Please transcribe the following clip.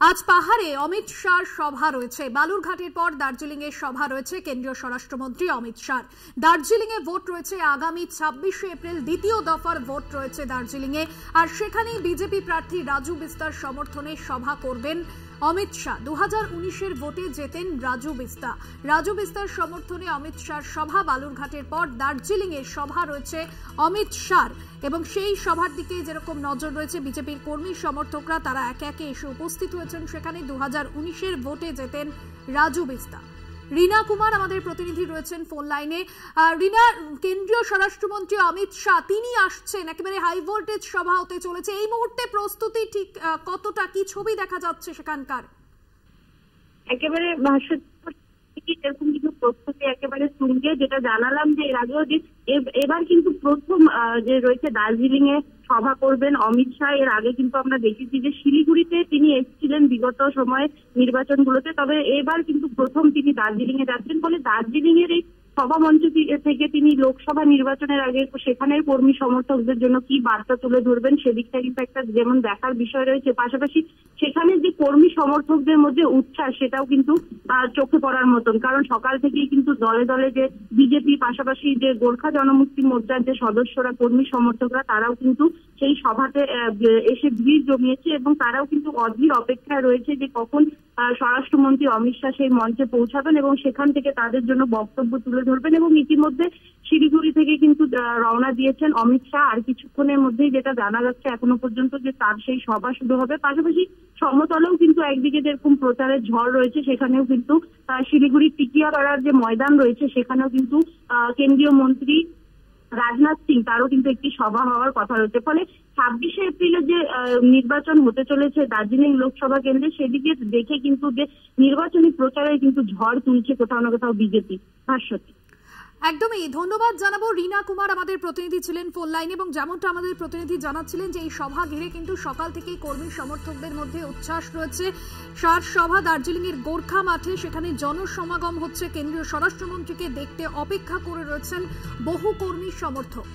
আজ পাহাড়ে অমিত শাহর সভা রয়েছে। বালুরঘাটের পর দার্জিলিং এর সভা রয়েছে কেন্দ্রীয় স্বরাষ্ট্রমন্ত্রী অমিত শাহর। দার্জিলিং এ ভোট রয়েছে আগামী 26শে এপ্রিল, দ্বিতীয় দফার ভোট রয়েছে দার্জিলিং এ। আর সেখানেই বিজেপি প্রার্থী রাজু বিস্তার সমর্থনে সভা করবেন অমিত শাহ। 2019-এর ভোটে জেতেন রাজু বিস্তার সমর্থনে অমিত শাহর সভা। বালুরঘাটের পর দার্জিলিং এর সভা রয়েছে অমিত শাহর এবং সেই সভার দিকে যেরকম নজর রয়েছে বিজেপির কর্মী সমর্থকরা, তারা একে একে এসে উপস্থিত হয়েছেন সেখানে। 2019-এর ভোটে জেতেন রাজু বিস্তার। রিনা কুমার আমাদের প্রতিনিধি রয়েছেন ফোন লাইনে। রিনা, কেন্দ্রীয় স্বরাষ্ট্রমন্ত্রী অমিত শাহ তিনি আসছেন, একেবারে হাই ভোল্টেজ সভা হতে চলেছে। এই মুহূর্তে প্রস্তুতি ঠিক কতটা, কি ছবি দেখা যাচ্ছে সেখানকার? একেবারে এরকম কিছু প্রস্তুতি একেবারে তুঙ্গে, যেটা জানালাম যে এর আগেও যে এবার কিন্তু প্রথম যে রয়েছে দার্জিলিং এ সভা করবেন অমিত শাহ। এর আগে কিন্তু আমরা দেখেছি যে শিলিগুড়িতে তিনি এসেছিলেন বিগত সময়ে নির্বাচনগুলোতে, তবে এবার কিন্তু প্রথম তিনি দার্জিলিং এ যাচ্ছেন। ফলে দার্জিলিং এর এই সভা মঞ্চ থেকে তিনি লোকসভা নির্বাচনের আগে সেখানের কর্মী সমর্থকদের জন্য কি বার্তা তুলে ধরবেন সেদিকটা কিন্তু একটা যেমন দেখার বিষয় রয়েছে, পাশাপাশি সেখানে যে কর্মী সমর্থকদের মধ্যে উচ্ছ্বাস সেটাও কিন্তু চোখে পড়ার মতন। কারণ সকাল থেকেই কিন্তু দলে দলে যে বিজেপি পাশাপাশি যে গোর্খা জনমুক্তি মোর্চার যে সদস্যরা কর্মী সমর্থকরা তারাও কিন্তু সেই সভাতে এসে ভিড় জমিয়েছে এবং তারাও কিন্তু অধীর অপেক্ষায় রয়েছে যে কখন স্বরাষ্ট্রমন্ত্রী অমিত শাহ সেই মঞ্চে পৌঁছাবেন এবং সেখান থেকে তাদের জন্য বক্তব্য তুলে ধরবেন। এবং ইতিমধ্যে শিলিগুড়ি থেকে কিন্তু রওনা দিয়েছেন অমিত শাহ। আর কিছুক্ষণের মধ্যেই যেটা জানা যাচ্ছে এখনো পর্যন্ত যে তার সেই সভা শুরু হবে। পাশাপাশি সমতলেও কিন্তু একদিকে যেরকম প্রচারের ঝড় রয়েছে, সেখানেও কিন্তু শিলিগুড়ির টিকিয়াপাড়ার যে ময়দান রয়েছে সেখানেও কিন্তু কেন্দ্রীয় মন্ত্রী রাজনাথ সিং তারও কিন্তু একটি সভা হওয়ার কথা রয়েছে। ফলে 26শে এপ্রিলে যে নির্বাচন হতে চলেছে দার্জিলিং লোকসভা কেন্দ্রে, সেদিকে দেখে কিন্তু যে নির্বাচনী প্রচারে কিন্তু ঝড় তুলছে কোথাও না কোথাও বিজেপি। ভাস্বতী, একদমই ধন্যবাদ জানাবো। রিনা কুমার আমাদের প্রতিনিধি ছিলেন ফোন লাইনে এবং যেমনটা আমাদের প্রতিনিধি জানাচ্ছিলেন যে এই সভা ঘিরে কিন্তু সকাল থেকেই কর্মী সমর্থকদের মধ্যে উচ্ছ্বাস রয়েছে। সার সভা দার্জিলিং এর গোর্খা মাঠে, সেখানে জনসমাগম হচ্ছে। কেন্দ্রীয় স্বরাষ্ট্রমন্ত্রীকে দেখতে অপেক্ষা করে রয়েছেন বহু কর্মী সমর্থক।